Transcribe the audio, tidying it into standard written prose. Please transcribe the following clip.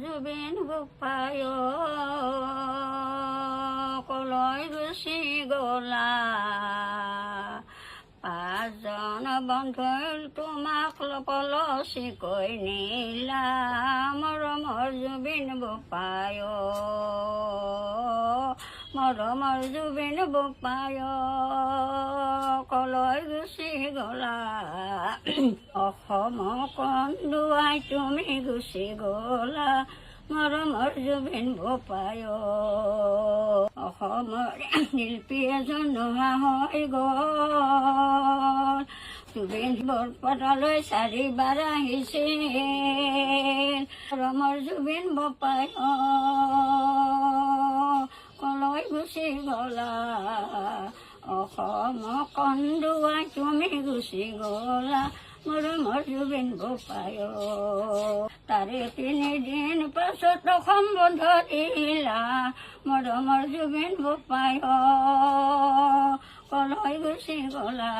জুবিন বোপায় কলৈ গুচি গলা পাঁচজন বন্ধুৱে তোমাক পলচিকৈ নিলা মৰমৰ জুবিন বোপায় মৰমৰ জুবিন বোপায় কলৈ গুচি গলা অসম কন্দুৱাই তুমি গুচি গলা মৰমৰ জুবিন বোপায় অসমৰ শিল্পী এজন নোহোৱা হৈ গ'ল জুবিন বৰপেটালৈ চাৰিবাৰ আহিছিল মৰমৰ জুবিন বোপায় কলৈ গুচি গলা অসম কন্দুৱাই তুমি গুচি গলা মৰমৰ জুবিন বোপায় তাৰে 3 দিন পাছত অসম বন্ধ দিলা মৰমৰ জুবিন বোপায় কলৈ গুচি গলা